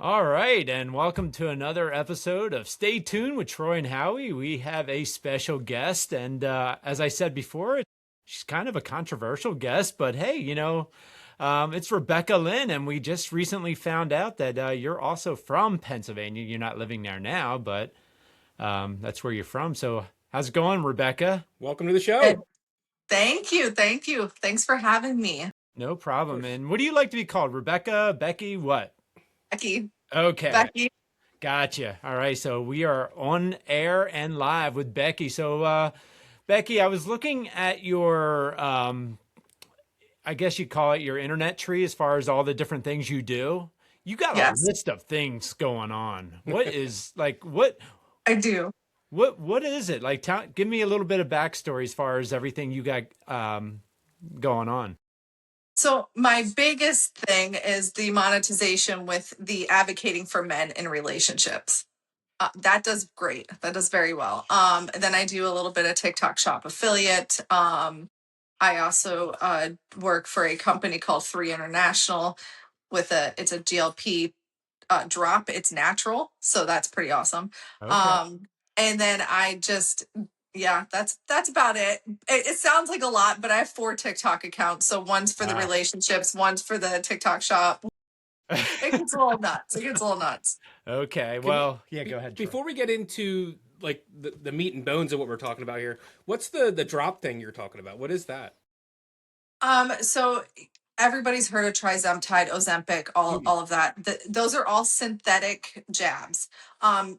All right, and welcome to another episode of Stay Tuned with Troy and Howie. We have a special guest, and as I said before, she's kind of a controversial guest, but hey, it's Rebecca Lynn, and we just recently found out that you're also from Pennsylvania. You're not living there now, but that's where you're from. So, how's it going, Rebecca? Welcome to the Good. show. Thank you. Thank you. Thanks for having me, No Of problem. course. And what do you like to be called? Rebecca, Becky, what? Becky. Okay. Becky. Gotcha. All right. So we are on air and live with Becky. So, Becky, I was looking at your, I guess you call it your internet tree as far as all the different things you do. You got a Yes, list of things going on. What is like, what, I do. what is it? Like, give me a little bit of backstory as far as everything you got, going on. So my biggest thing is the monetization with the advocating for men in relationships. That does great. That does very well. And then I do a little bit of TikTok shop affiliate. I also work for a company called Three International it's a GLP drop. It's natural, so that's pretty awesome. Okay. And then yeah, that's about it. It sounds like a lot, but I have 4 TikTok accounts. So one's for the Ah. relationships, one's for the TikTok shop. It gets a little nuts. It gets a little nuts. Okay. Can Well, yeah, go ahead, Troy. before we get into like the meat and bones of what we're talking about here, what's the drop thing you're talking about? What is that? So everybody's heard of Trizemptide, Ozempic, Mhm. all of that. Those are all synthetic jabs.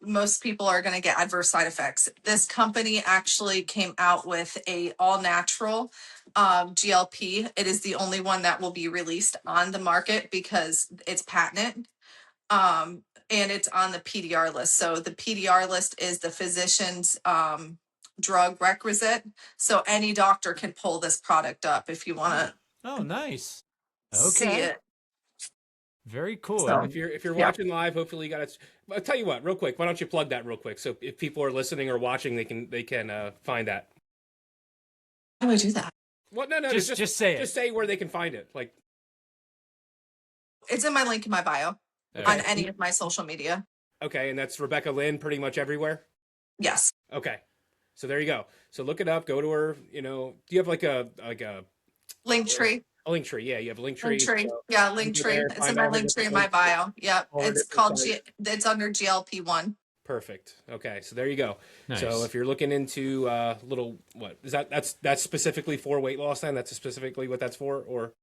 Most people are going to get adverse side effects. This company actually came out with a all natural GLP. It is the only one that will be released on the market because it's patented. And it's on the PDR list. So the PDR list is the physician's drug requisite. So any doctor can pull this product up if you want Oh, to oh, nice. see Okay. it. Very cool. So And If you're yeah. watching live, hopefully you got it. I'll tell you what, real quick. Why don't you plug that real quick? So if people are listening or watching, they can find that. How do I do that? What? No, no, no. just say Just it. say where they can find it. Like, It's in my link in my bio on okay, Okay. any of my social media. okay, and that's Rebecca Lynn, pretty much everywhere. Yes. Okay, so there you go. So look it up. Go to her. Do you have like a Link tree. a link tree? Yeah, you have a link Link tree. tree. So Yeah, you can link go there tree. and It's in find my all her link tree different in my links, bio. Yep. all her It's different called sites. it's under GLP-1. Perfect. Okay, so there you go. So Nice. if you're looking into little what is that's specifically for weight loss then? That's specifically what that's for, or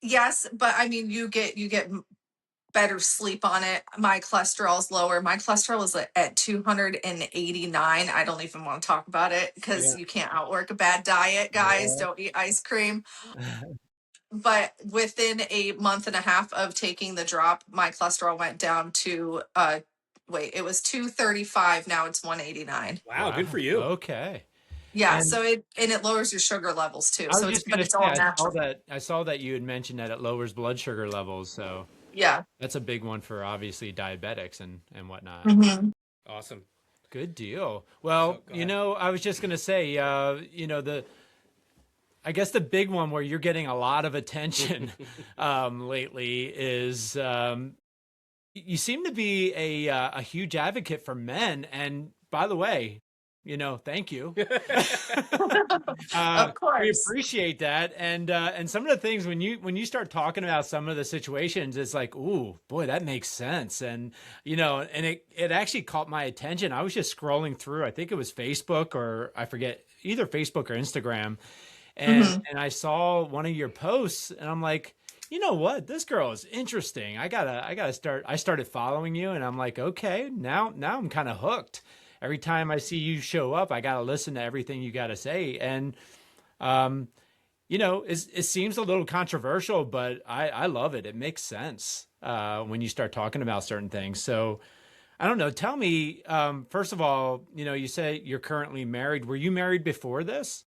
Yes, but I mean you get better sleep on it. My cholesterol is lower. My cholesterol is at 289. I don't even want to talk about it because yeah. you can't outwork a bad diet, guys. Yeah. Don't eat ice cream. But within a month and a half of taking the drop, my cholesterol went down to it was 235. Now it's 189. Wow, good for Wow. you. Okay. Yeah, And so it lowers your sugar levels too. I was So it's just but gonna it's say, all natural. I saw that you had mentioned that it lowers blood sugar levels, so Yeah. that's a big one for obviously diabetics and whatnot. Hmm. Awesome. Good deal. So Well, go ahead. I was just gonna say, I guess the big one where you're getting a lot of attention lately is you seem to be a huge advocate for men. And by the way, thank you. Of We course. appreciate that, and some of the things when you start talking about some of the situations, it's like, ooh, boy, that makes sense, and and it actually caught my attention. I was just scrolling through, I think it was Facebook or I forget, either Facebook or Instagram, and Hmm. and I saw one of your posts, and I'm like, you know what, this girl is interesting. I gotta start. I started following you, and I'm like, okay, now I'm kind of hooked. Every time I see you show up, I gotta listen to everything you gotta say, and um, it seems a little controversial, but I love it. It makes sense when you start talking about certain things. So I don't know. Tell me, first of all, you say you're currently married. Were you married before this?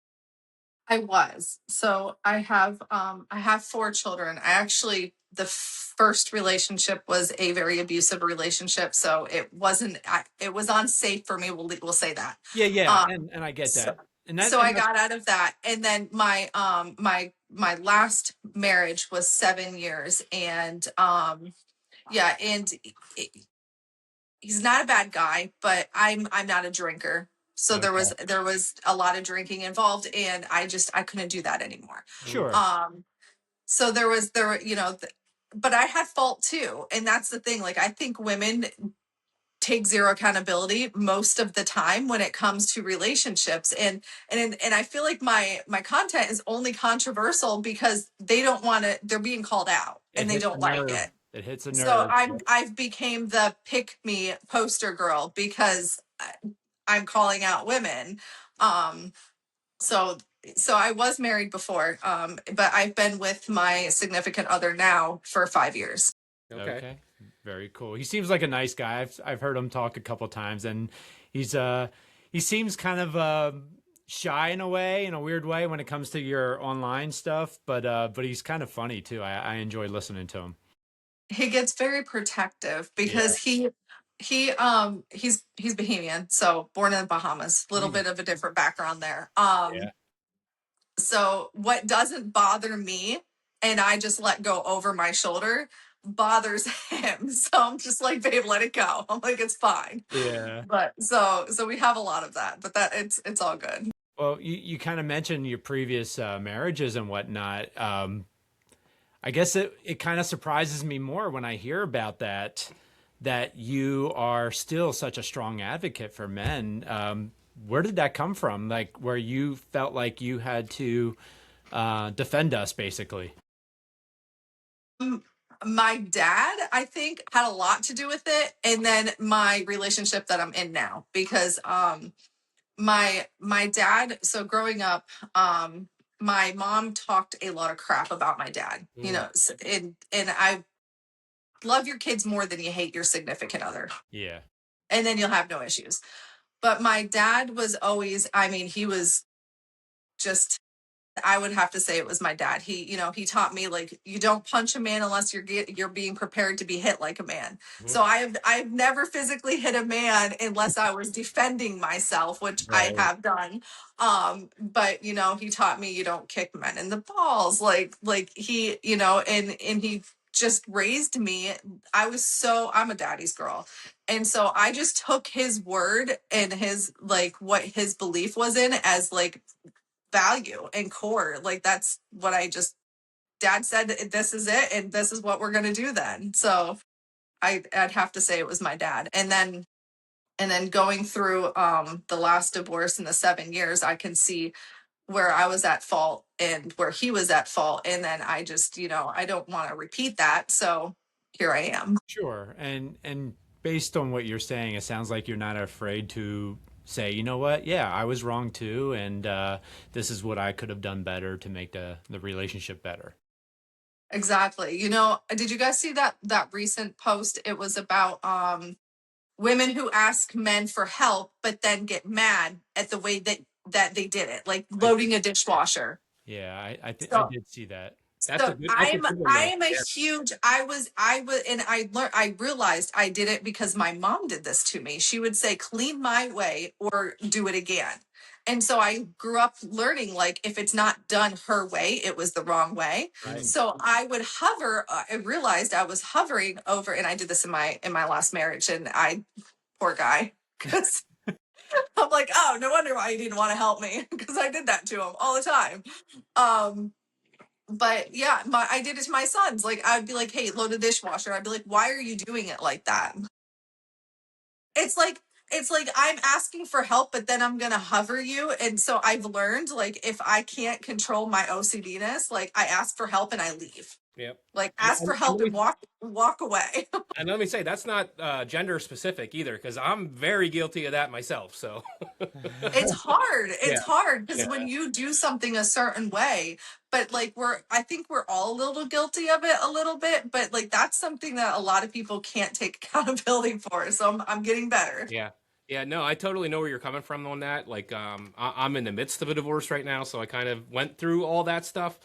I was. So I have 4 children. I actually the first relationship was a very abusive relationship, so it was unsafe for me. We'll say that. Yeah, yeah, Um, and I get so that, and so and I that's got out of that, and then my last marriage was 7 years, and Yeah, and he's not a bad guy, but I'm not a drinker. So Okay. there was a lot of drinking involved, and I couldn't do that anymore. Mhm. Sure. So there, but I had fault too, and that's the thing. Like I think women take zero accountability most of the time when it comes to relationships, and I feel like my content is only controversial because they don't want to. They're being called out, It and they hits don't a like nerve. it. It hits a So nerve. I've became the pick me poster girl because I'm calling out women. Um, so so I was married before, but I've been with my significant other now for 5 years. Okay. Okay. Very cool. He seems like a nice guy. I've heard him talk a couple times, and he's he seems kind of shy in a way, in a weird way, when it comes to your online stuff. But he's kind of funny too. I enjoy listening to him. He gets very protective Yeah. because he's Bahamian, so born in the Bahamas, a little Mm. bit of a different background there. Yeah. So what doesn't bother me and I just let go over my shoulder bothers him. So I'm just like, babe, let it go. I'm like, it's fine. Yeah. But so we have a lot of that, but that it's all good. Well, you kind of mentioned your previous marriages and whatnot. I guess it kind of surprises me more when I hear about that you are still such a strong advocate for men. Where did that come from? Like where you felt like you had to defend us, basically. Um, my dad, I think, had a lot to do with it, and then my relationship that I'm in now, because my dad. So growing up, my mom talked a lot of crap about my dad. Mm. And I love your kids more than you hate your significant other, Yeah. and then you'll have no issues. But my dad was always, I mean, he was just, I would have to say it was my dad. He taught me like you don't punch a man unless you're being prepared to be hit like a man. Mhm. So I've never physically hit a man unless I was defending myself, which I Right. have done. But he taught me you don't kick men in the balls. Like he, and he just raised me. I'm a daddy's girl. And so I just took his word and his like what his belief was in as like value and core. Like that's what dad said, this is it and this is what we're going to do then. So I'd have to say it was my dad. And then going through the last divorce in the 7 years, I can see where I was at fault and where he was at fault. And then I just, I don't want to repeat that. So here I am. Sure. And based on what you're saying, it sounds like you're not afraid to say, you know what? Yeah, I was wrong too, and this is what I could have done better to make the relationship better. Exactly. Did you guys see that recent post? It was about women who ask men for help but then get mad at the way that they did it, like I did. loading a dishwasher. Yeah, I think I So did see that. That's a so good. That's a I'm good one I though. am a Yeah. huge I was and I realized I did it because my mom did this to me. She would say clean my way or do it again. And so I grew up learning like if it's not done her way, it was the wrong way. Right. Mm. So I would hover. I realized I was hovering over, and I did this in my last marriage, and I poor guy because I'm like, oh, no wonder why he didn't want to help me because I did that to him all the time. Um, but yeah, I did it to my sons. Like I'd be like, hey, load a dishwasher. I'd be like, why are you doing it like that? It's like I'm asking for help, but then I'm gonna hover you. And so I've learned like if I can't control my OCD-ness, like I ask for help and I leave. Yep. Like And, ask and, for and help let and me walk away. and let me say that's not gender specific either, because I'm very guilty of that myself. So It's hard. yeah, It's hard because yeah, when you do something a certain way, but like I think we're all a little guilty of it a little bit, but like that's something that a lot of people can't take accountability for. So I'm getting better. yeah, yeah. No, I totally know where you're coming from on that. Like, I'm in the midst of a divorce right now, so I kind of went through all that stuff.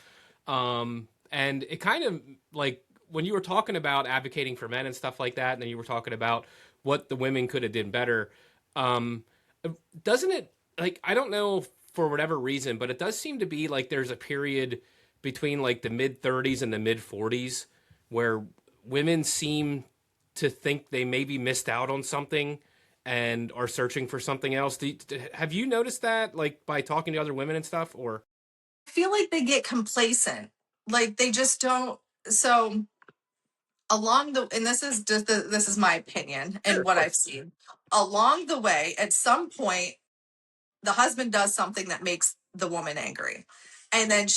And it kind of like when you were talking about advocating for men and stuff like that, and then you were talking about what the women could have did better. Um, doesn't it like I don't know for whatever reason, but it does seem to be like there's a period between like the mid 30s and the mid 40s where women seem to think they maybe missed out on something and are searching for something else. Have you noticed that, like by talking to other women and stuff? Or I feel like they get complacent. Like they just don't. So along the, and this is just this is my opinion sure, and of what course, I've seen along the way. At some point, the husband does something that makes the woman angry, and then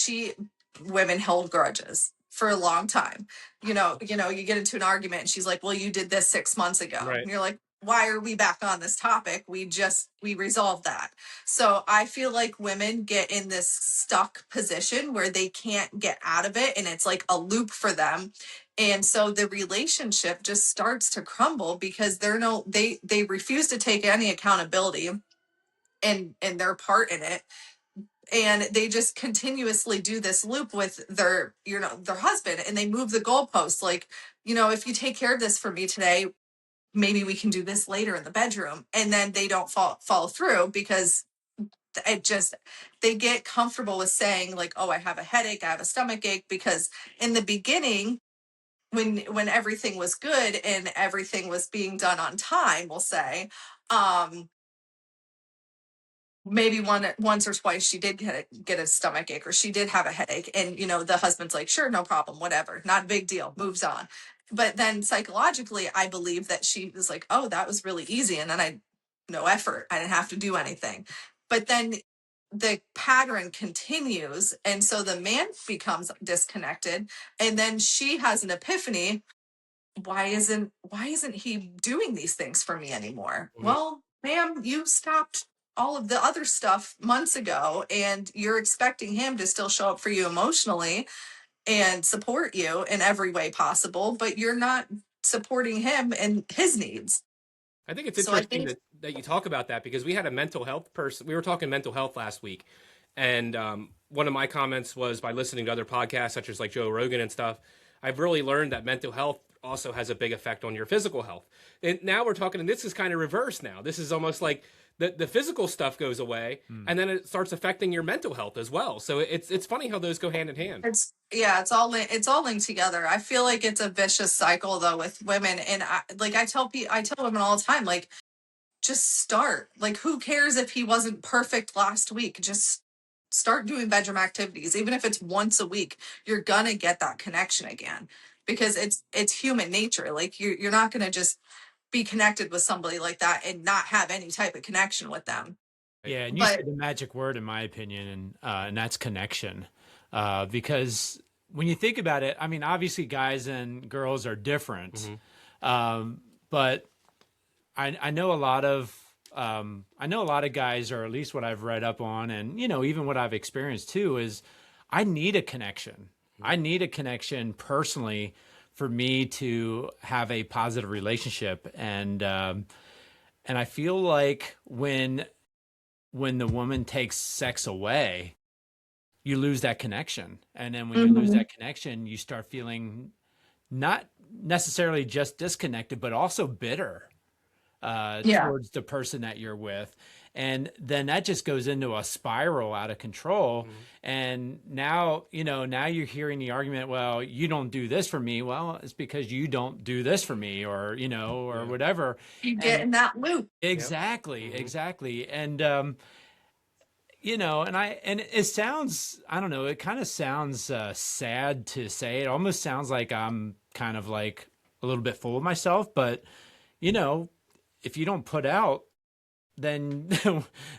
women hold grudges for a long time. You get into an argument and she's like, well, you did this 6 months ago, right? and you're like, why are we back on this topic? We resolved that. So I feel like women get in this stuck position where they can't get out of it, and it's like a loop for them. And so the relationship just starts to crumble because they refuse to take any accountability and their part in it, and they just continuously do this loop with their husband, and they move the goalposts, like, if you take care of this for me today, maybe we can do this later in the bedroom, and then they don't follow through because it just they get comfortable with saying, like, oh, I have a headache, I have a stomach ache, because in the beginning, when everything was good and everything was being done on time, we'll say, um maybe once or twice she did get a stomach ache, or she did have a headache, and the husband's like, sure, no problem, whatever, not a big deal, moves on. But then psychologically, I believe that she was like, oh, that was really easy, and then no effort, I didn't have to do anything. But then the pattern continues, and so the man becomes disconnected, and then she has an epiphany. Why isn't he doing these things for me anymore? Mhm. Well, ma'am, you stopped all of the other stuff months ago, and you're expecting him to still show up for you emotionally and support you in every way possible, but you're not supporting him and his needs. I think it's So I interesting think that you talk about that, because we had a mental health person. We were talking mental health last week, and one of my comments was, by listening to other podcasts such as like Joe Rogan and stuff, I've really learned that mental health also has a big effect on your physical health. And now we're talking, and this is kind of reversed now. This is almost like the physical stuff goes away, Hmm. and then it starts affecting your mental health as well. So it's funny how those go hand in hand. it's all linked together. I feel like it's a vicious cycle though with women, and I tell women all the time, like, just start. Like, who cares if he wasn't perfect last week? Just start doing bedroom activities, even if it's once a week. You're gonna get that connection again, because it's human nature. Like, you're not gonna just be connected with somebody like that and not have any type of connection with them. Right. Yeah, and you But said the magic word, in my opinion, and that's connection. Because when you think about it, I mean, obviously, guys and girls are different, Hmm. but I know a lot of I know a lot of guys, or at least what I've read up on, and even what I've experienced too, is I need a connection. I need a connection personally for me to have a positive relationship, and I feel like when the woman takes sex away, you lose that connection. And then when you lose Mhm. that connection, you start feeling not necessarily just disconnected, but also bitter Yeah. towards the person that you're with. And then that just goes into a spiral out of control. Hmm. And now you're hearing the argument, well, you don't do this for me. Well, it's because you don't do this for me, or Yeah. whatever. You get And in that loop. Yep. exactly, Hmm. exactly. And and it sounds, I don't know, it kind of sounds sad to say. It almost sounds like I'm kind of like a little bit full of myself, but you know, if you don't put out, then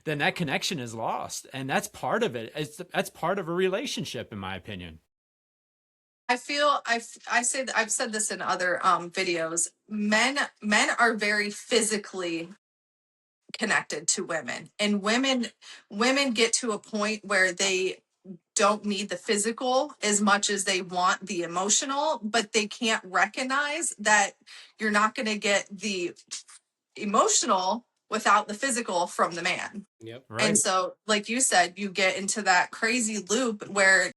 then that connection is lost, and that's part of it. That's part of a relationship, in my opinion. I feel I've said this in other videos. Men are very physically connected to women, and women get to a point where they don't need the physical as much as they want the emotional, but they can't recognize that you're not going to get the emotional without the physical from the man. Yep. And Right. so, like you said, you get into that crazy loop where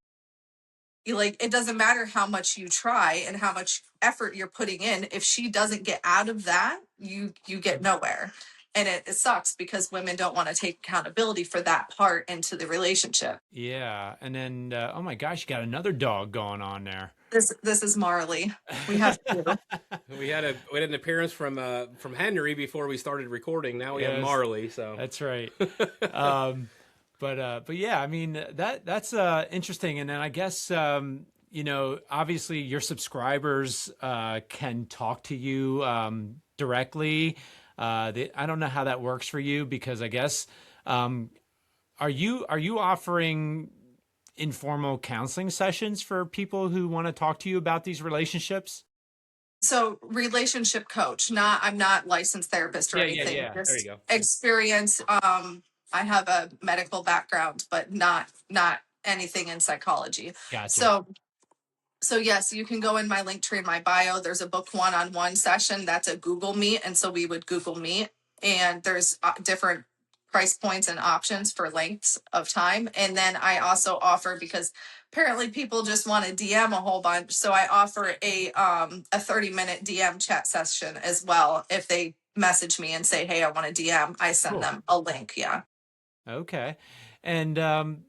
you, like, it doesn't matter how much you try and how much effort you're putting in. If she doesn't get out of that, you get nowhere. And it sucks because women don't want to take accountability for that part into the relationship. Yeah. And then, oh my gosh, you got another dog going on there. This is Marley. We have two. We had an appearance from Henry before we started recording. Now we have Yes, Marley. So that's right. Um, but yeah, I mean that's interesting. And then I guess obviously your subscribers can talk to you directly. I don't know how that works for you because I guess um, are you offering informal counseling sessions for people who want to talk to you about these relationships? So relationship coach, not I'm not licensed therapist or yeah, yeah, anything. yeah. There you Just go. experience. I have a medical background, but not anything in psychology. Gotcha. So so yes, you can go in my link tree in my bio. There's a book one-on-one session. That's a Google Meet. And so we would Google Meet. And there's different price points and options for lengths of time. And then I also offer, because apparently people just want to DM a whole bunch. So I offer a 30-minute DM chat session as well. If they message me and say, hey, I want to DM, I send Cool. them a link. Yeah. Okay. And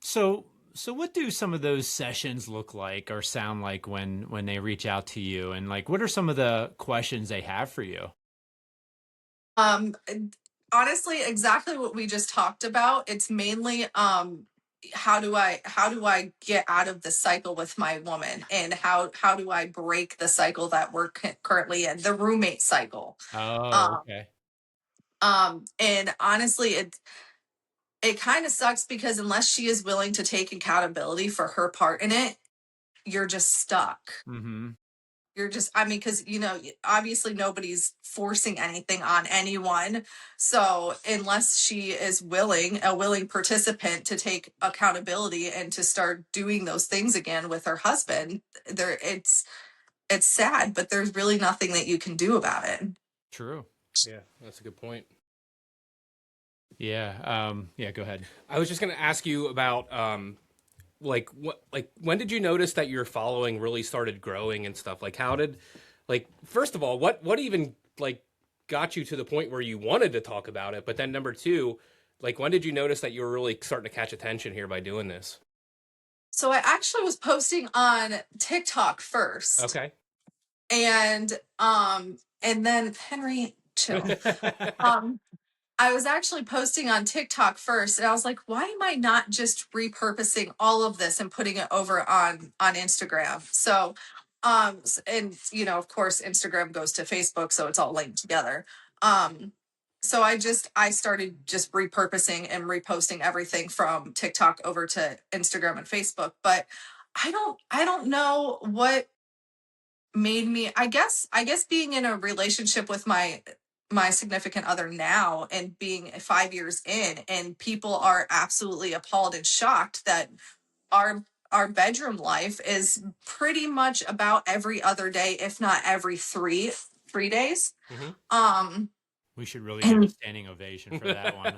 so what do some of those sessions look like or sound like when they reach out to you? And like what are some of the questions they have for you? Um, honestly, exactly what we just talked about. It's mainly how do I get out of the cycle with my woman, and how do I break the cycle that we're currently in, the roommate cycle. Oh, Um, okay. and honestly, it kind of sucks because unless she is willing to take accountability for her part in it, you're just stuck. Mm-hmm. You're just, I mean, because, obviously nobody's forcing anything on anyone. So unless she is a willing participant to take accountability and to start doing those things again with her husband, it's sad, but there's really nothing that you can do about it. True. Yeah, that's a good point. Yeah. Yeah, go ahead. I was just going to ask you about like when did you notice that your following really started growing and stuff? Like how did like first of all, what even like got you to the point where you wanted to talk about it? But then number two, like when did you notice that you were really starting to catch attention here by doing this? So I actually was posting on TikTok first, Okay. and then Henry, chill. Um I was actually posting on TikTok first, and I was like, why am I not just repurposing all of this and putting it over on Instagram? So, and of course, Instagram goes to Facebook, so it's all linked together. Um, so I started just repurposing and reposting everything from TikTok over to Instagram and Facebook. But I don't know what made me, I guess being in a relationship with my significant other now, and being 5 years in, and people are absolutely appalled and shocked that our bedroom life is pretty much about every other day, if not every three days. Hmm. um We should really get a and standing ovation for that one.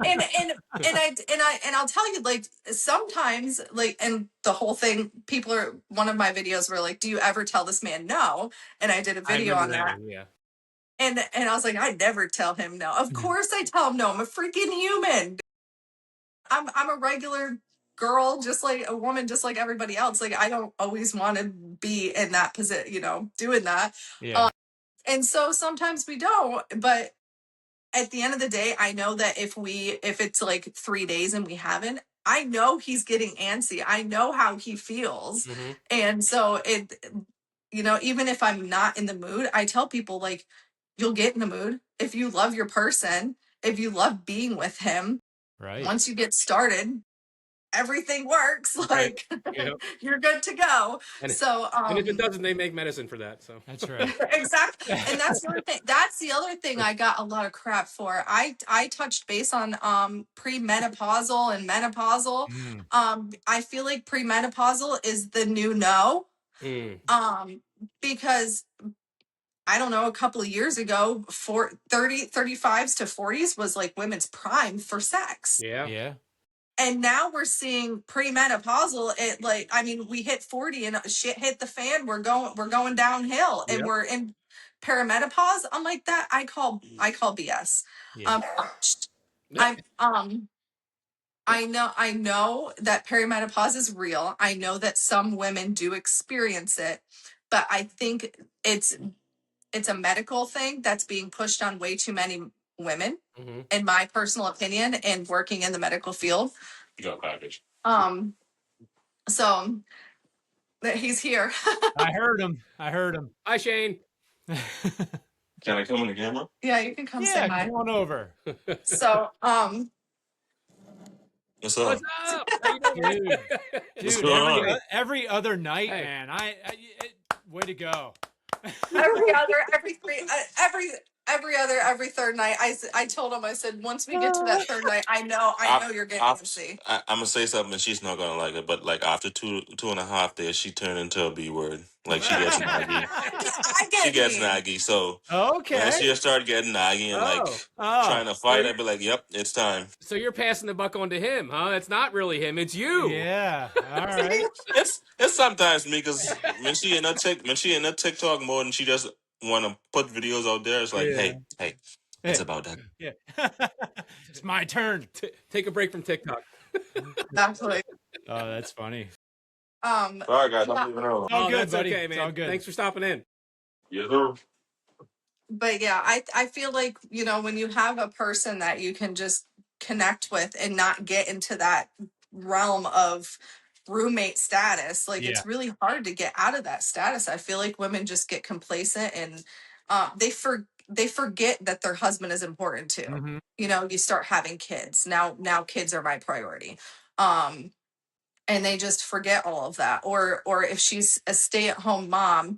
and and and I'll tell you, like, sometimes, like, and the whole thing, people are, one of my videos were like, do you ever tell this man no? And I did a I video remember on that that. one. Yeah. And I was like, I never tell him no. Of course I tell him no. I'm a freaking human. I'm a regular girl, just like a woman, just like everybody else. Like, I don't always want to be in that position, doing that. Yeah. Um, and so sometimes we don't, but at the end of the day, I know that if it's like 3 days and we haven't, I know he's getting antsy. I know how he feels. Hmm. And so even if I'm not in the mood, I tell people, like, you'll get in the mood if you love your person, if you love being with him. Right. Once you get started, everything works. Right. Like, Yeah. you're good to go. And So and if it doesn't, they make medicine for that. So. That's right. exactly. And that's the other thing I got a lot of crap for. I touched base on premenopausal and menopausal. Mm, I feel like premenopausal is the new no. Mm. Because I don't know, a couple of years ago, 35s to 40s was like women's prime for sex. Yeah. yeah. And now we're seeing premenopausal. It, like, I mean, we hit 40 and shit hit the fan. We're going downhill, and Yep. we're in perimenopause. I'm like, that I call BS. Yeah. Um I'm I know that perimenopause is real. I know that some women do experience it, but I think it's a medical thing that's being pushed on way too many women, Hmm. in my personal opinion, and working in the medical field. You got a package. So that he's here. I heard him. I heard him. Hi, Shane. Can I come in the camera? Yeah, you can come say Yeah, hi. come on over. So, What's up? What's up? How you doing? Dude, What's dude, going on? every other night, Hey. man. Way to go. every third night, I told him, I said, once we get to that third night, I know you're getting antsy. I'm gonna say something and she's not gonna like it, but like after 2.5 days, she turned into a B word. Like she gets naggy. She gets naggy. So Okay. when she just started getting naggy and like Oh. trying to fight, I'd be like, "Yep, it's time." So you're passing the buck on to him, huh? It's not really him. It's you. Yeah. All right. It's sometimes me because when she in her TikTok mode and she just want to put videos out there, it's like, Yeah. hey, it's about that. Yeah. It's my turn. Take a break from TikTok. Exactly. Oh, that's funny. Sorry guys, I'm leaving early. All good, that's buddy. okay, It's man. all good. Thanks for stopping in. Yes, sir. But yeah, I feel like, when you have a person that you can just connect with and not get into that realm of roommate status, like Yeah. it's really hard to get out of that status. I feel like women just get complacent and they forget that their husband is important too. Mhm. You start having kids. Now kids are my priority. And they just forget all of that. Or if she's a stay-at-home mom,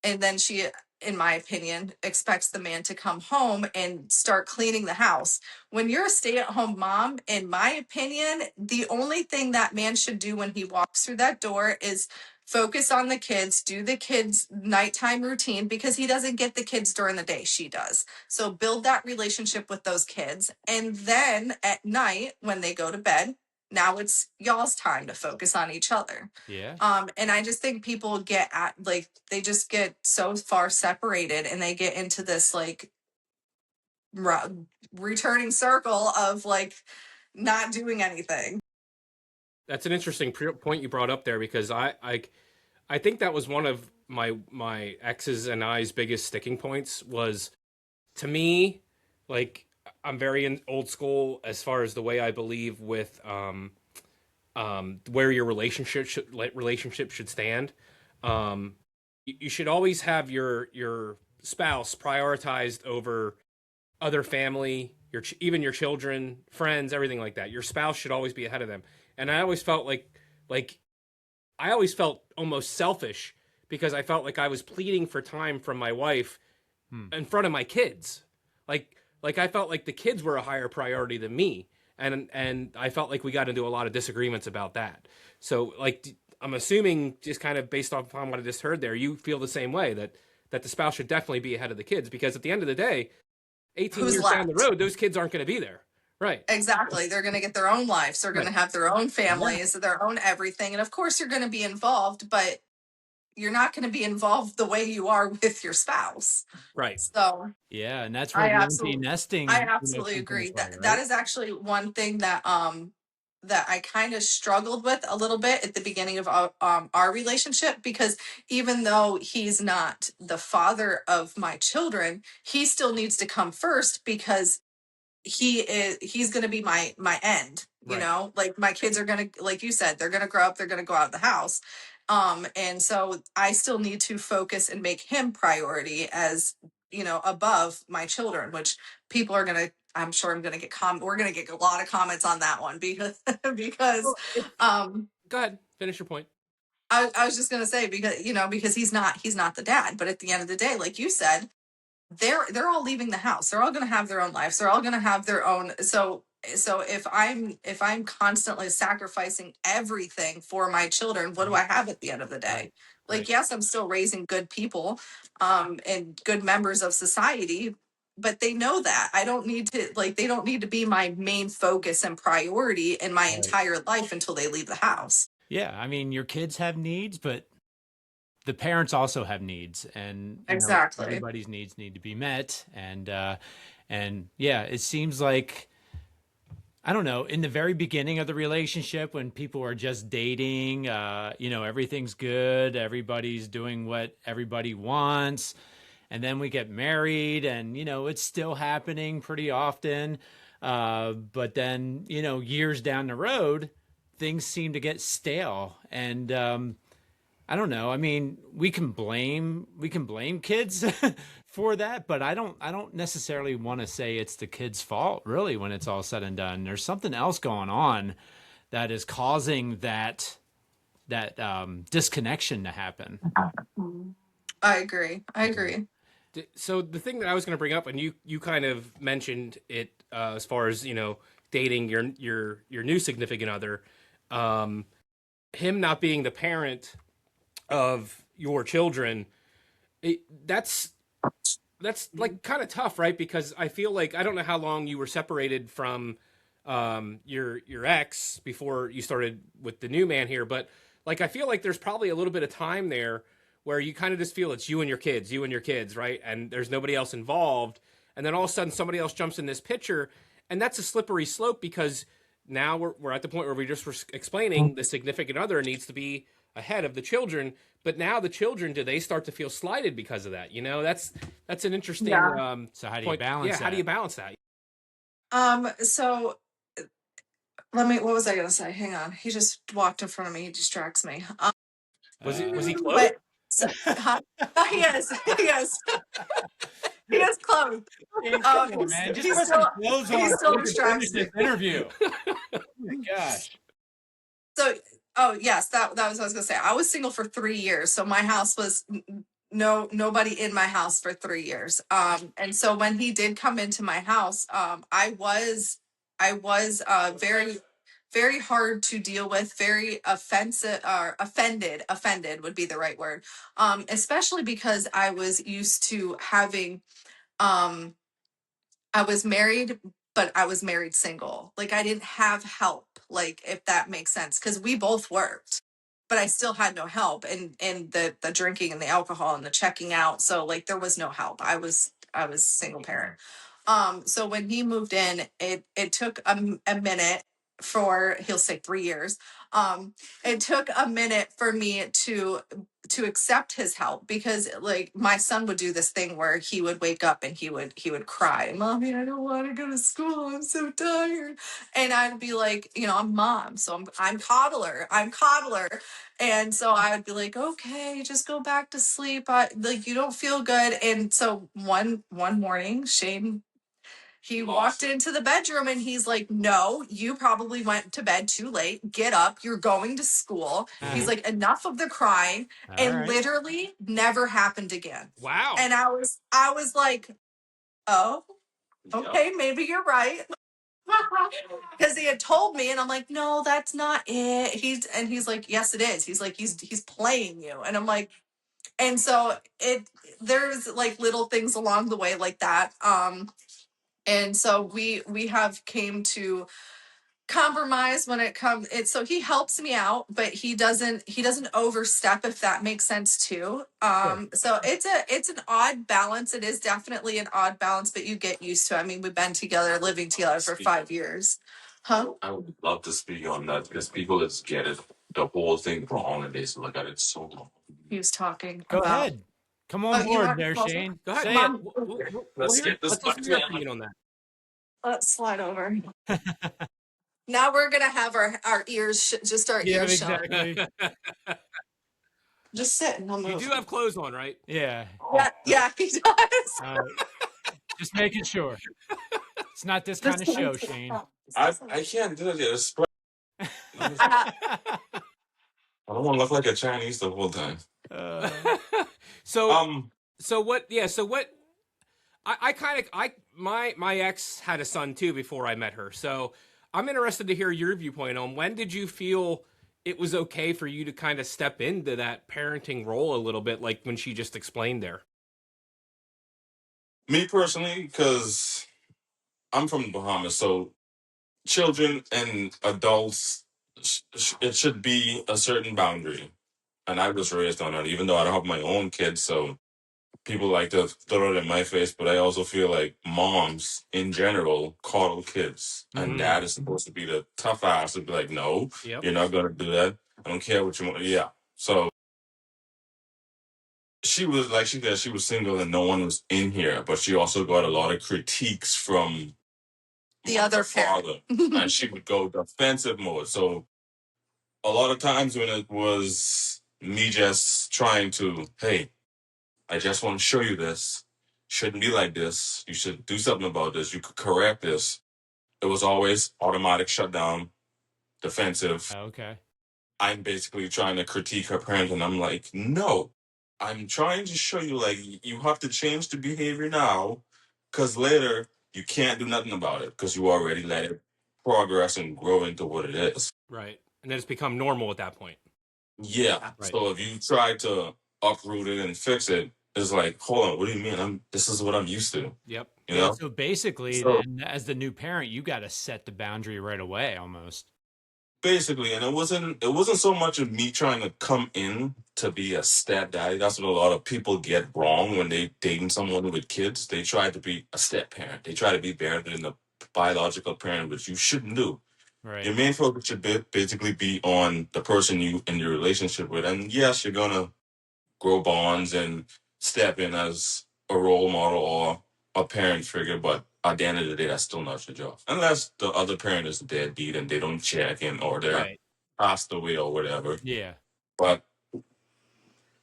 and then she, in my opinion, expects the man to come home and start cleaning the house. When you're a stay-at-home mom, in my opinion, the only thing that man should do when he walks through that door is focus on the kids, do the kids nighttime routine, because he doesn't get the kids during the day, she does. So build that relationship with those kids, and then at night when they go to bed, now it's y'all's time to focus on each other. Yeah. And I just think people they just get so far separated, and they get into this like returning circle of like not doing anything. That's an interesting point you brought up there because I think that was one of my ex's and I's biggest sticking points was, to me, like, I'm very old school as far as the way I believe with where your relationship should stand. You should always have your spouse prioritized over other family, even your children, friends, everything like that. Your spouse should always be ahead of them. And I always felt like I always felt almost selfish because I felt like I was pleading for time from my wife in front of my kids. Like I felt like the kids were a higher priority than me. And I felt like we got into a lot of disagreements about that. So like I'm assuming, just kind of based off on what I just heard there, you feel the same way, that the spouse should definitely be ahead of the kids, because at the end of the day, 18 Who's years left? down the road, those kids aren't going to be there. Right. Exactly. They're going to get their own lives. They're going Right. to have their own families, their own everything. And of course, you're going to be involved, but you're not going to be involved the way you are with your spouse. Right. So Yeah, and that's where the empty nesting. I absolutely agree. That is actually one thing that that I kind of struggled with a little bit at the beginning of our relationship, because even though he's not the father of my children, he still needs to come first, because he's going to be my end. Right. Like my kids are going to, like you said, they're going to grow up, they're going to go out of the house. And so I still need to focus and make him priority as, above my children, which people are going to, I'm sure I'm going to get we're going to get a lot of comments on that one, because because Go ahead. Finish your point. I was just going to say, because he's not the dad, but at the end of the day, like you said, they're all leaving the house. They're all going to have their own lives. They're all going to have their own. So if I'm constantly sacrificing everything for my children, what do I have at the end of the day? Right. Like, yes, I'm still raising good people, and good members of society, but they know that I don't need to, like, they don't need to be my main focus and priority in my entire life until they leave the house. Yeah, I mean, your kids have needs, but the parents also have needs, and Exactly. everybody's needs need to be met. And yeah, it seems like I don't know, in the very beginning of the relationship when people are just dating, everything's good, everybody's doing what everybody wants. And then we get married and, it's still happening pretty often. But then, years down the road, things seem to get stale. And I don't know. I mean, we can blame kids for that, but I don't necessarily want to say it's the kid's fault, really, when it's all said and done. There's something else going on that is causing that disconnection to happen. I agree. I agree. So the thing that I was going to bring up, and you kind of mentioned it as far as dating your new significant other, him not being the parent of your children, that's like kind of tough, right? Because I feel like I don't know how long you were separated from your ex before you started with the new man here, but like I feel like there's probably a little bit of time there where you kind of just feel it's you and your kids, right? And there's nobody else involved. And then all of a sudden somebody else jumps in this picture, and that's a slippery slope because now we're at the point where we just were explaining the significant other needs to be ahead of the children, but now the children, do they start to feel slighted because of that? That's an interesting Yeah. So how do you point. balance Yeah, how do that? you balance that? So what was I gonna say? Hang on. He just walked in front of me. He distracts me. Was he close? But so, oh, he is. He is. He is close. Come on, man. Just put some clothes on He so still we can distracts finish me. this interview. Oh my gosh. So, oh yes, that was what I was gonna say. I was single for 3 years, so my house was nobody in my house for 3 years. And so when he did come into my house, I was very very hard to deal with, very offensive or offended would be the right word. Especially because I was used to having um I was married, but I was married single. Like I didn't have help, like if that makes sense, because we both worked, but I still had no help and the drinking and the alcohol and the checking out. So like there was no help. I was single parent. So when he moved in, it took a minute for he'll say 3 years. It took a minute for me to accept his help because like my son would do this thing where he would wake up and he would cry, "Mommy, I don't want to go to school, I'm so tired." And I'd be like, I'm mom, so I'm coddler. And so I would be like, "Okay, just go back to sleep, like you don't feel good." And so one morning Shane, he walked into the bedroom and he's like, "No, you probably went to bed too late. Get up. You're going to school." He's like, "Enough of the crying." All And right. literally never happened again. Wow. And I was like, "Oh, okay, maybe you're right." Because he had told me, and I'm like, "No, that's not it." He's like, "Yes, it is." He's like, he's playing you. And I'm like, and so there's like little things along the way like that. And so we have came to compromise when it comes it so he helps me out, but he doesn't overstep, if that makes sense too. Sure. So it's an odd balance. It is definitely an odd balance, but you get used to it. I mean, we've been together, living together for 5 years. Huh? I would love to speak on that because people just get it, the whole thing wrong, and they look at it so wrong. He was talking Go about. ahead. Come Oh, on you board want there, closer? Shane. Go ahead. Say Mom, Let's get this listen to your opinion on that. let's slide over. Now we're gonna have our ears just our Yeah, ears shut. exactly. Just sit and I'll You move. do have clothes on, right? Yeah. Yeah, he does. Just making sure. It's not this kind of show, Shane. I can't do this. I don't want to look like a Chinese the whole time. So so what? Yeah. So what? I kind of my ex had a son too before I met her. So I'm interested to hear your viewpoint on when did you feel it was okay for you to kind of step into that parenting role a little bit, like when she just explained there. Me personally, because I'm from the Bahamas, so children and adults, it should be a certain boundary. And I was raised on that, even though I don't have my own kids. So people like to throw it in my face, but I also feel like moms in general coddle kids, and Mm-hmm. dad is supposed to be the tough ass to be like, no, Yep. you're not gonna do that. I don't care what you want. Yeah. So she was like she said she was single and no one was in here, but she also got a lot of critiques from The other father, and she would go defensive mode. So a lot of times when it was me just trying to, hey, I just want to show you this. Shouldn't be like this. You should do something about this. You could correct this. It was always automatic shutdown, defensive. Okay. I'm basically trying to critique her parent, and I'm like, no, I'm trying to show you, like, you have to change the behavior now, because later you can't do nothing about it, because you already let it progress and grow into what it is. Right. And then it's become normal at that point. Yeah. Right. So if you try to uproot it and fix it, it's like, hold on, what do you mean? This is what I'm used to. Yep. You Yeah. know? So basically, So then, as the new parent, you got to set the boundary right away, almost. basically, and it wasn't so much of me trying to come in to be a stepdaddy. That's what a lot of people get wrong when they dating someone with kids. They try to be a step parent. They try to be better than the biological parent, which you shouldn't do. Your Right. main focus should basically be on the person you in your relationship with. And yes, you're gonna grow bonds and step in as a role model or a parent figure, but at the end of the day, that's still not your job. Unless the other parent is deadbeat and they don't check in or they're Right. passed away or whatever. Yeah. But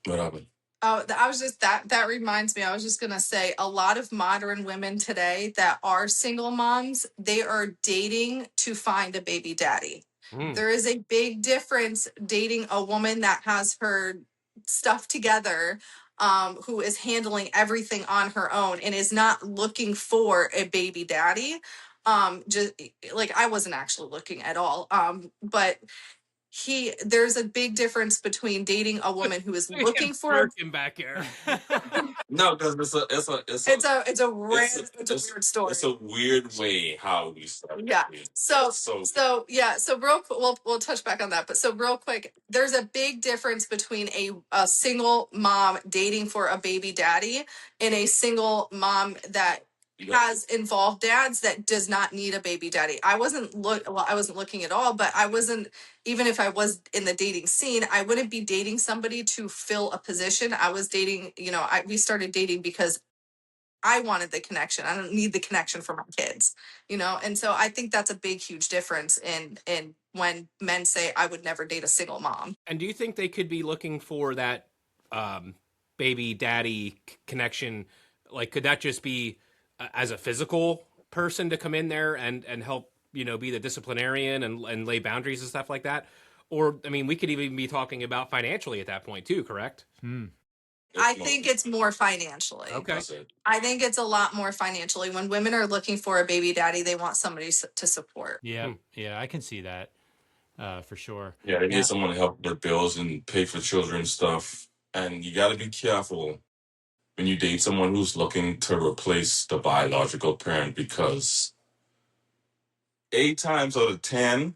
whatever. Oh, I was just that reminds me. I was just gonna say a lot of modern women today that are single moms, they are dating to find a baby daddy. Mm. There is a big difference dating a woman that has her stuff together, who is handling everything on her own and is not looking for a baby daddy. Just like I wasn't actually looking at all. But there's a big difference between dating a woman who is looking for a back here. No, because it's a weird story. it's a weird way how we start. Yeah. So So yeah. So real quick, we'll touch back on that. But so real quick, there's a big difference between a single mom dating for a baby daddy and a single mom that has involved dads that does not need a baby daddy. I wasn't looking at all, but I wasn't, even if I was in the dating scene, I wouldn't be dating somebody to fill a position. I was dating, we started dating because I wanted the connection. I don't need the connection for my kids, And so I think that's a big, huge difference in when men say I would never date a single mom. And do you think they could be looking for that baby daddy connection? Like, could that just be as a physical person to come in there and help, be the disciplinarian and lay boundaries and stuff like that? Or, I mean, we could even be talking about financially at that point too, correct? I think it's more financially. Okay. I think it's a lot more financially. When women are looking for a baby daddy, they want somebody to support. Yeah. Yeah. I can see that for sure. yeah, they need someone to help with their bills and pay for children's stuff. And you got to be careful when you date someone who's looking to replace the biological parent, because 8 times out of 10,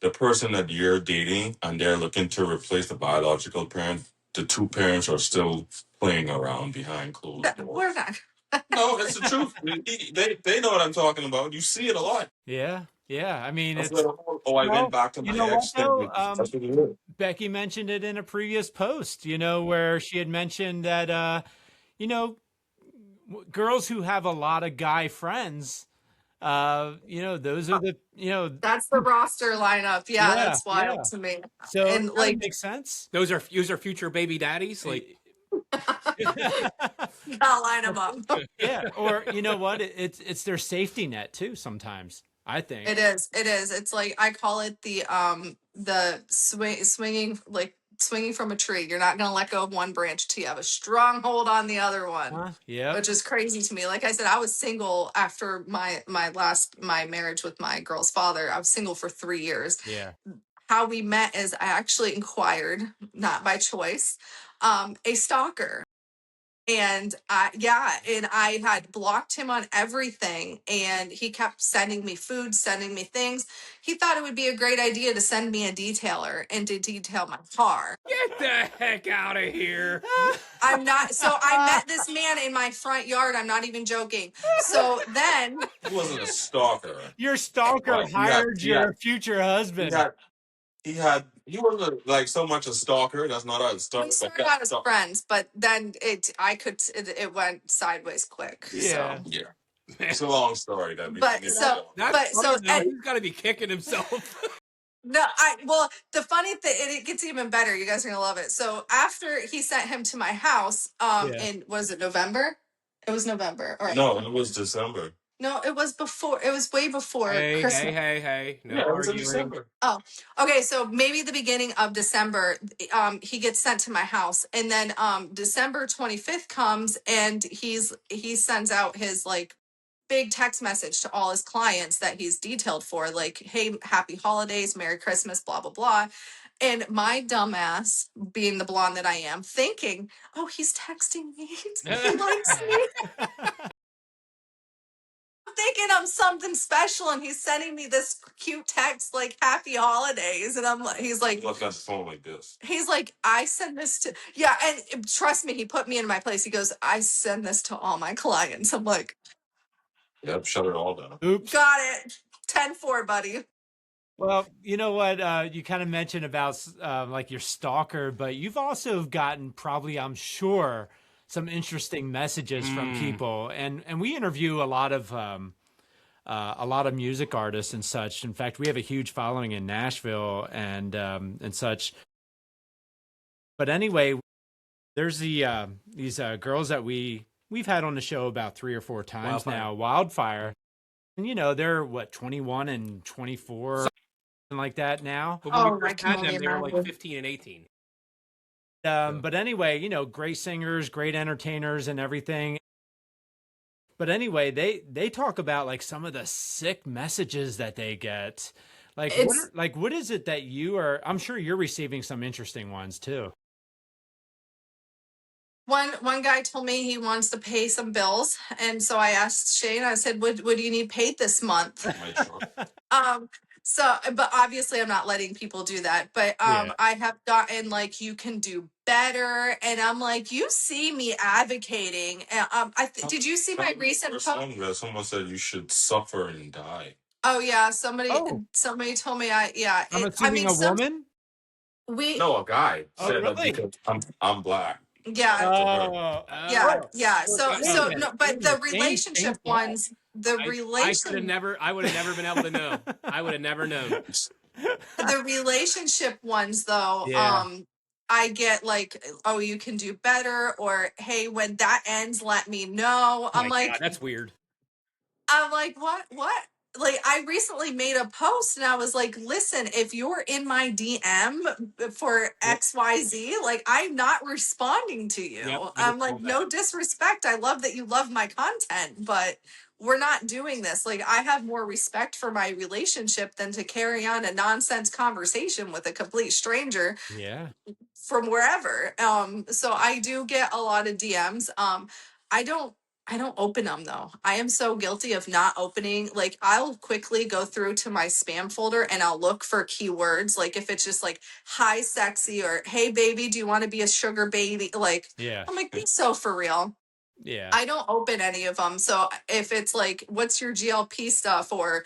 the person that you're dating and they're looking to replace the biological parent, the two parents are still playing around behind closed doors. We're not. No, it's the truth. They know what I'm talking about. You see it a lot. Yeah. Yeah. I mean, That's it's. like, oh, I went back to You my know what, ex. though? That's what it is. Becky mentioned it in a previous post, where she had mentioned that, girls who have a lot of guy friends, those are That's the roster lineup. Yeah, that's wild yeah. to me. So And it like, makes sense. Those are future baby daddies. Like, I'll line them up. Yeah, or you know what? It's their safety net too. Sometimes I think It is. It is. It's like I call it the swinging from a tree. You're not going to let go of one branch till you have a strong hold on the other one. Yeah, Which is crazy to me. Like I said, I was single after my marriage with my girl's father. I was single for 3 years. yeah. How we met is I actually inquired, not by choice, a stalker. And and I had blocked him on everything, and he kept sending me food, sending me things. He thought it would be a great idea to send me a detailer and to detail my car. Get the heck out of here. I'm not, so I met this man in my front yard. I'm not even joking. So then He wasn't a stalker. Your stalker Like, hired your future he husband. he wasn't like so much a stalker. That's not a stalker. we started out as friends, but then it went sideways quick. Yeah. So. Yeah, it's a long story that we But need to so- go. That's But funny, so- though. and- He's got to be kicking himself. No, the funny thing, and it gets even better. You guys are gonna love it. So after he sent him to my house, in, was it November? It was November. Or No, it was December. no, it was before. It was way before Christmas. Hey. No Yeah, it was in arguing. December. Oh, okay. So maybe the beginning of December, he gets sent to my house, and then December 25th comes, and he sends out his like big text message to all his clients that he's detailed for, like, "Hey, happy holidays, Merry Christmas, blah blah blah." And my dumbass, being the blonde that I am, thinking, "Oh, he's texting me. He likes me." I'm thinking I'm something special, and he's sending me this cute text like "Happy Holidays," and he's like, Look at the phone like this. he's like, "I send this to," yeah, and trust me, he put me in my place. He goes, "I send this to all my clients." I'm like, Yep, shut it all down. Oops. "Got it, 10-4, buddy." Well, you know what? You kind of mentioned about like your stalker, but you've also gotten probably, I'm sure, some interesting messages from people, and we interview a lot of music artists and such. In fact, we have a huge following in Nashville and such. But anyway, there's these girls that we've had on the show about 3 or 4 times now, Wildfire, and they're what, 21 and 24, something like that now. But when Oh, we first I can had only them, they were like imagine. 15 and 18. But anyway, great singers, great entertainers, and everything. But anyway, they talk about like some of the sick messages that they get. Like what is it that you are? I'm sure you're receiving some interesting ones too. One guy told me he wants to pay some bills, and so I asked Shane. I said, "What do you need paid this month?" My truck. So, but obviously I'm not letting people do that. But Yeah. I have gotten like, "You can do better," and I'm like, "You see me advocating." Did you see my recent First post? one that someone said you should suffer and die. Oh yeah, somebody Oh. told me I'm assuming a woman. we No, a guy Oh, said that really? because I'm black. yeah. Oh, Yeah. So Wait a so minute, no, wait a but the minute. relationship Same fault. ones, the I would have never been able to know. I would have never known. the relationship ones though, Yeah. I get like, "Oh, you can do better," or, "Hey, when that ends, let me know." Oh my God, that's weird. I'm like, what? Like, I recently made a post and I was like, "Listen, if you're in my DM for XYZ, like, I'm not responding to you." Yep, I'm like, "No disrespect. I love that you love my content, but we're not doing this." Like, I have more respect for my relationship than to carry on a nonsense conversation with a complete stranger Yeah. from wherever. So I do get a lot of DMs. I don't open them though. I am so guilty of not opening. Like, I'll quickly go through to my spam folder and I'll look for keywords. Like, if it's just like "hi sexy" or "hey baby, do you want to be a sugar baby?" Like, Yeah. I'm like, be so for real. Yeah. I don't open any of them. So if it's like, "What's your GLP stuff?" or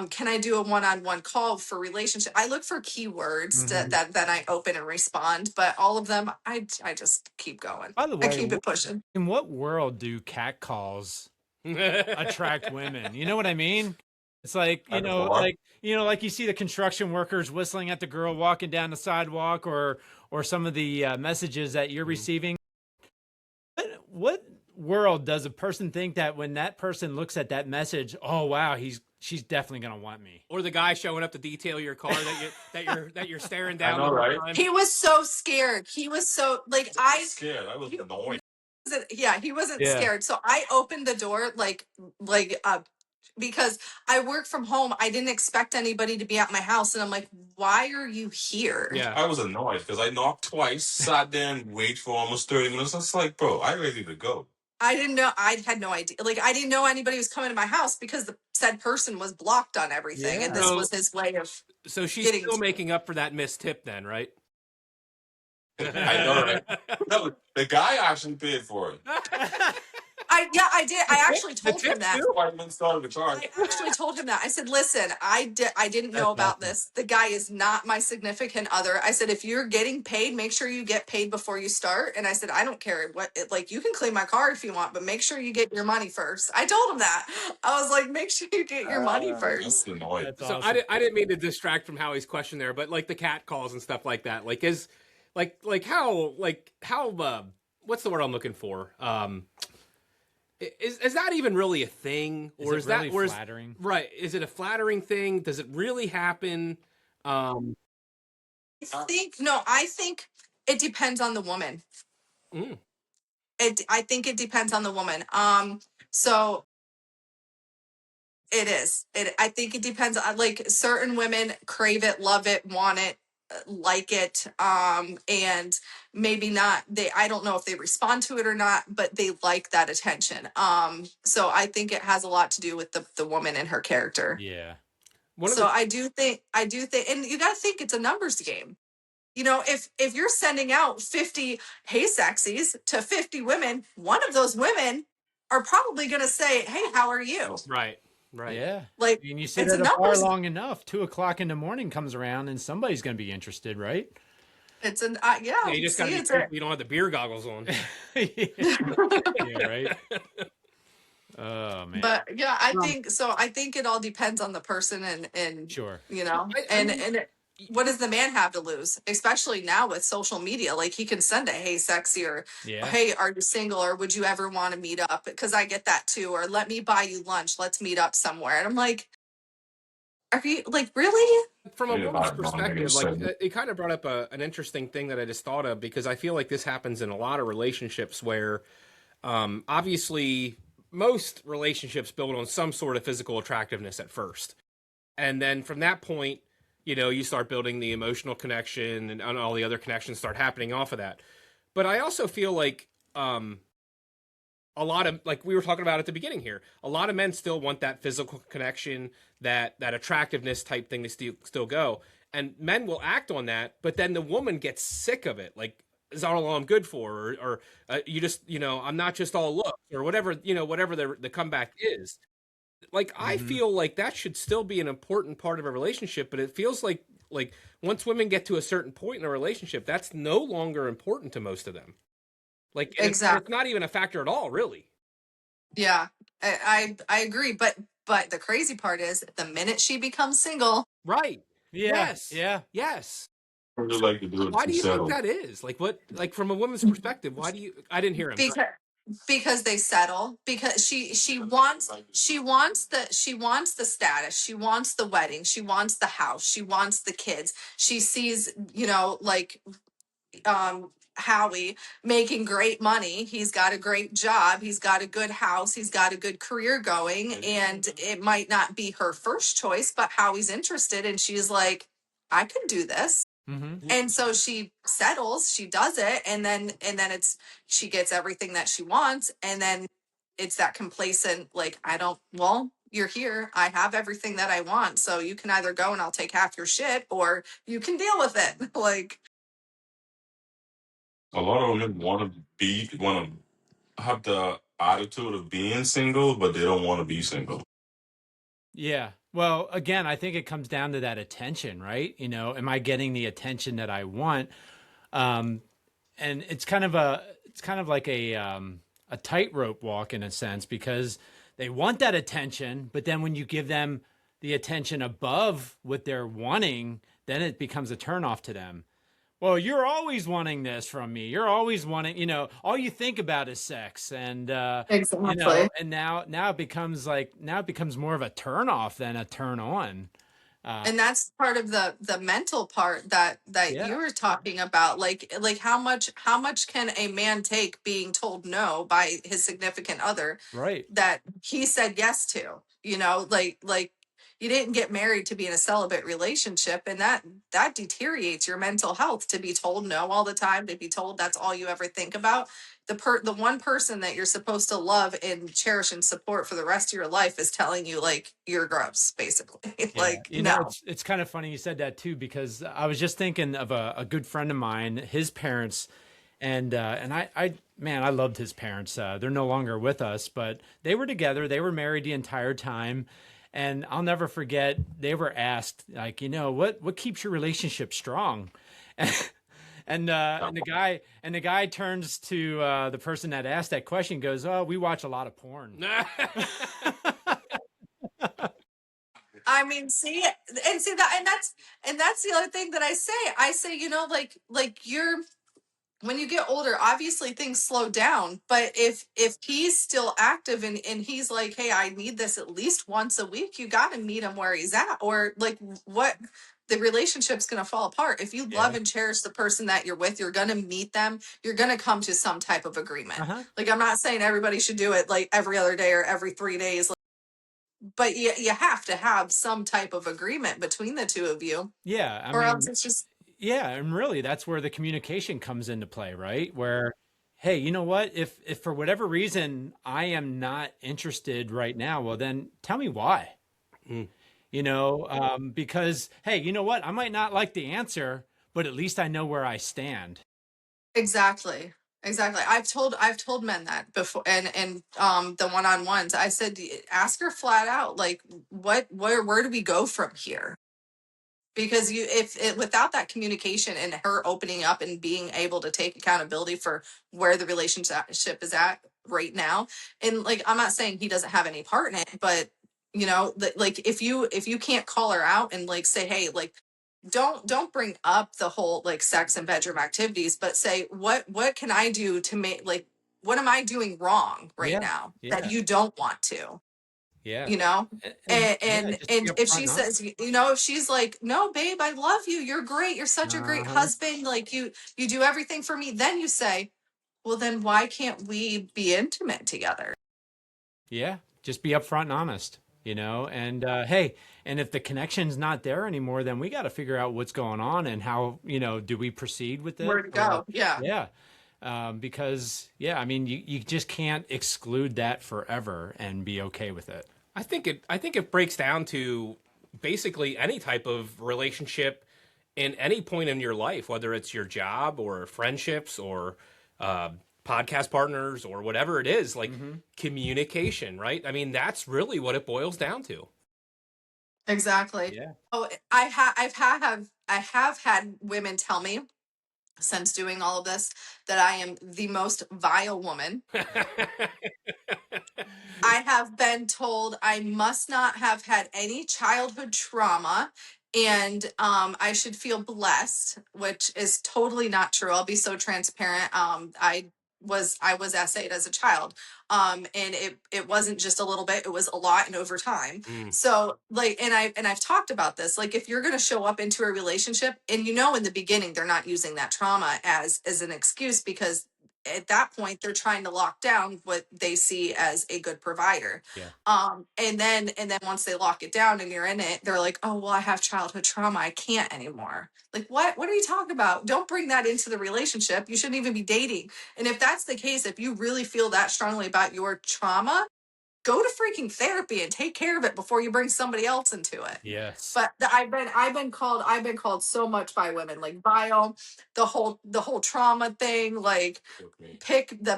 "Can I do a one-on-one call for relationship?" I look for keywords that I open and respond. But all of them, I just keep going. By the I way, keep it pushing. in what world do cat calls attract women? You know what I mean? It's like, I don't know. like you see the construction workers whistling at the girl walking down the sidewalk, or some of the messages that you're receiving. What world does a person think that when that person looks at that message, oh wow, she's definitely gonna want me? Or the guy showing up to detail your car that you're staring down know, the whole right? time. He was so scared. He was so like, I was scared. I was annoyed. yeah, he wasn't Yeah. scared. So I opened the door like because I work from home. I didn't expect anybody to be at my house. And I'm like, why are you here? Yeah. I was annoyed because I knocked twice, sat there and wait for almost 30 minutes. I was like, bro, I'm ready to go. I didn't know. I had no idea. Like, I didn't know anybody was coming to my house because the said person was blocked on everything. And Yeah. this So, was his way of so she's getting still to making up for that missed tip then, right? I know, right? No, the guy actually paid for it. I did. I actually The told him tip that. too? I even started the charge. I actually told him that. I said, listen, I didn't know That's about this. The guy is not my significant other. I said, if you're getting paid, make sure you get paid before you start. And I said, I don't care what, like, you can clean my car if you want, but make sure you get your money first. I told him that. I was like, make sure you get your money I first. was annoyed. That's So awesome. I didn't mean to distract from Howie's question there, but like the cat calls and stuff like that, like is like how what's the word I'm looking for? Is that even really a thing, or Is is it that really or flattering? right? Is it a flattering thing? Does it really happen? I think it depends on the woman. Mm, I think it depends on the woman. So it is. I think it depends on, like, certain women crave it, love it, want it, like it, and maybe not. I don't know if they respond to it or not, but they like that attention. So I think it has a lot to do with the woman and her character. Yeah. one of So the I do think, and you got to think it's a numbers game. You know, if you're sending out 50 hey sexies to 50 women, one of those women are probably going to say, hey, how are you? right. Yeah. Like, And you sit it's a at a bar numbers. long enough, 2 o'clock in the morning comes around and somebody's going to be interested, right? It's an Yeah, you just got to be it's careful you don't have the beer goggles on. Yeah, right. Oh man. but yeah, I Um, think so. I think it all depends on the person and Sure. you know, I mean, what does the man have to lose? Especially now with social media, like he can send a hey sexy or Yeah. hey, are you single or would you ever want to meet up? Because I get that too. Or let me buy you lunch. Let's meet up somewhere. And I'm like, are you like really? from a Yeah, woman's I don't make any perspective, like sense. it kind of brought up an interesting thing that I just thought of because I feel like this happens in a lot of relationships where obviously most relationships build on some sort of physical attractiveness at first. And then from that point, you know, you start building the emotional connection and all the other connections start happening off of that. But I also feel like a lot of, like we were talking about at the beginning here, a lot of men still want that physical connection, that attractiveness type thing to still go. And men will act on that, but then the woman gets sick of it. Like, is that all I'm good for? Or you just, you know, I'm not just all looks or whatever, you know, whatever the comeback is. Like, I Mhm. feel like that should still be an important part of a relationship, but it feels like once women get to a certain point in a relationship, that's no longer important to most of them. Like, and it's Exactly. not even a factor at all, really. Yeah, I agree. But the crazy part is the minute she becomes single, Right. Yeah. Yes. Yeah. Yes. I just like to do it Why to do you think settle. that is? Like what like from a woman's perspective, why do you I didn't hear him. because they settle because she wants the status, she wants the wedding, she wants the house, she wants the kids, she sees, you know, like Howie making great money, he's got a great job, he's got a good house, he's got a good career going, and it might not be her first choice, but Howie's interested and she's like, I could do this. Mm-hmm. And so she settles, she does it, and then it's she gets everything that she wants, and then it's that complacent, like, I don't, well, you're here, I have everything that I want, so you can either go and I'll take half your shit or you can deal with it. Like, A lot of women want to have the attitude of being single, but they don't want to be single. Yeah. Well, again, I think it comes down to that attention, right? You know, am I getting the attention that I want? Um, and it's kind of like a tightrope walk in a sense because they want that attention, but then when you give them the attention above what they're wanting, then it becomes a turnoff to them. Well, you're always wanting this from me. You're always wanting, you know, all you think about is sex, and you know, exactly. and now it becomes more of a turn off than a turn on. And that's part of the mental part that Yeah, you were talking about. Like how much can a man take being told no by his significant other right. that he said yes to? Like you didn't get married to be in a celibate relationship, and that deteriorates your mental health to be told no all the time, to be told that's all you ever think about. The one person that you're supposed to love and cherish and support for the rest of your life is telling you like you're gross, basically. Yeah, Like, no. it's kind of funny you said that too, because I was just thinking of a good friend of mine, his parents, and I man, I loved his parents. They're no longer with us, but they were together. They were married the entire time, and I'll never forget. They were asked, like, what keeps your relationship strong? And the guy turns to the person that asked that question, goes, "Oh, we watch a lot of porn." I mean, see that, and that's the other thing that I say. I say, like you're when you get older, obviously things slow down. But if he's still active and he's like, hey, I need this at least once a week, you got to meet him where he's at, or like what. The relationship's going to fall apart. If you love Yeah. and cherish the person that you're with, you're going to meet them. You're going to come to some type of agreement. Uh-huh. Like, I'm not saying everybody should do it like every other day or every 3 days, but you have to have some type of agreement between the two of you, Yeah, I or else mean, it's just yeah, and really that's where the communication comes into play, right? Where, hey, you know what? If for whatever reason I am not interested right now, well then tell me why. Mm. Because hey, you know what? I might not like the answer, but at least I know where I stand. exactly. I've told men that before, and the one-on-ones. I said, ask her flat out, like, where do we go from here? Because if it, without that communication and her opening up and being able to take accountability for where the relationship is at right now, and like, I'm not saying he doesn't have any part in it, but like, if you can't call her out and like say, hey, like, don't bring up the whole like sex and bedroom activities, but say, what can I do to make, like, what am I doing wrong right Yeah, now that yeah, you don't want to, yeah, you know and yeah, and just be and if upfront she and says, honest. if she's like, no babe, I love you, you're great, you're such a great Uh-huh. husband, like, you do everything for me, then you say, well, then why can't we be intimate together? Yeah, just be upfront and honest, and hey, and if the connection's not there anymore, then we got to figure out what's going on and how, do we proceed with Where it to or, go? Yeah. yeah. Because, yeah, I mean, you just can't exclude that forever and be okay with it. I think it breaks down to basically any type of relationship in any point in your life, whether it's your job or friendships or uh, podcast partners or whatever it is, like Hmm. communication, right? I mean, that's really what it boils down to. Exactly. Yeah. Oh, I have had women tell me since doing all of this that I am the most vile woman. I have been told I must not have had any childhood trauma, and I should feel blessed, which is totally not true. I'll be so transparent. I was essayed as a child, and it wasn't just a little bit; it was a lot and over time. Mm, So, like, and I've talked about this. Like, if you're going to show up into a relationship, and in the beginning they're not using that trauma as an excuse, because at that point they're trying to lock down what they see as a good provider. Yeah. And then once they lock it down and you're in it, they're like, oh well, I have childhood trauma, I can't anymore. Like, what are you talking about? Don't bring that into the relationship. You shouldn't even be dating. And if that's the case, if you really feel that strongly about your trauma, go to freaking therapy and take care of it before you bring somebody else into it. Yes. But I've been called so much by women, like bio, the whole trauma thing, like Okay.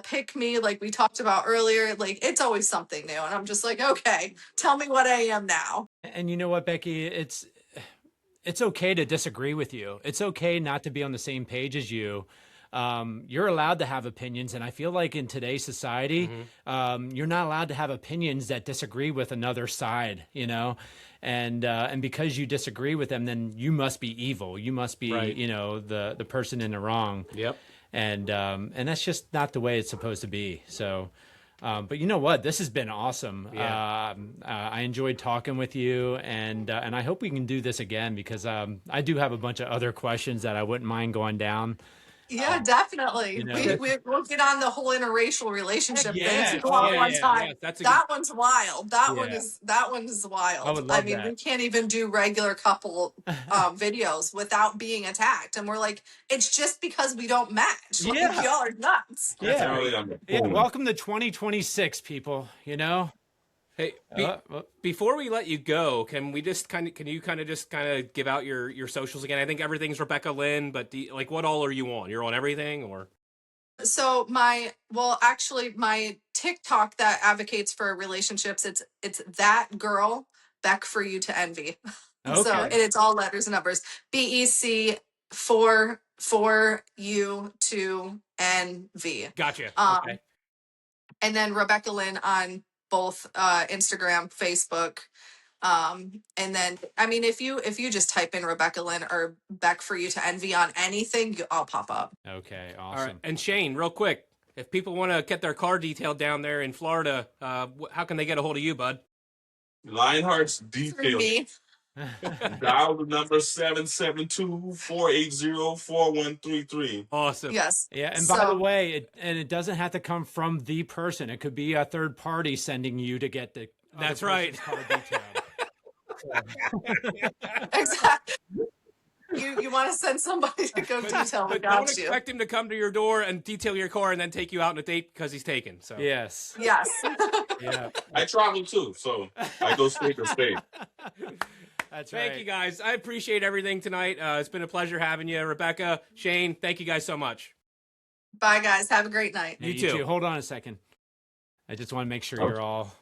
pick me, like we talked about earlier. Like, it's always something new, and I'm just like, okay, tell me what I am now. And you know what, Becky? It's okay to disagree with you. It's okay not to be on the same page as you. You're allowed to have opinions, and I feel like in today's society, mhm. you're not allowed to have opinions that disagree with another side. And because you disagree with them, then you must be evil. You must be, Right. the person in the wrong. Yep. And that's just not the way it's supposed to be. So, But you know what? This has been awesome. Yeah. I enjoyed talking with you, and I hope we can do this again because I do have a bunch of other questions that I wouldn't mind going down. Yeah, definitely. You know, We'll get on the whole interracial heck relationship thing yeah, too oh on one yeah, time. Yes, that's a good. That one's wild. That yeah. one is I wild. would I love mean, that. we can't even do regular couple videos without being attacked. And we're like, it's just because we don't match. Like, Yeah, y'all are nuts. That's yeah, right. Early on the yeah. phone. Welcome to 2026, people. You know. Hey, Well, before we let you go, can you just kind of give out your socials again? I think everything's Rebecca Lynn, but like, what all are you on? You're on everything, or? So actually my TikTok that advocates for relationships, it's that girl Beck for you to envy. So, okay. and it's all letters and numbers. BEC for you to NV. Gotcha. Um, Okay. and then Rebecca Lynn on both Instagram, Facebook. And then I mean, if you just type in Rebecca Lynn or Beck for you to envy on anything, I'll pop up. Okay. All right. Awesome. And Shane, real quick, if people want to get their car detailed down there in Florida, how can they get a hold of you, bud? Lionheart's Through detail. me. Dial the number 772-480-4133. Awesome. Yes. Yeah, and by the So way, it doesn't have to come from the person. It could be a third party sending you to get the. That's other right. person's car detailed. exactly. You want to send somebody to go detail? We But don't got you. expect him to come to your door and detail your car and then take you out on a date because he's taken. So Yes. Yes. Yeah. I travel too, so I go state to state. That's right. thank you guys. I appreciate everything tonight. It's been a pleasure having you, Rebecca, Shane. Thank you guys so much. Bye, guys. Have a great night. Hey, You too. Hold on a second. I just want to make sure Okay. you're all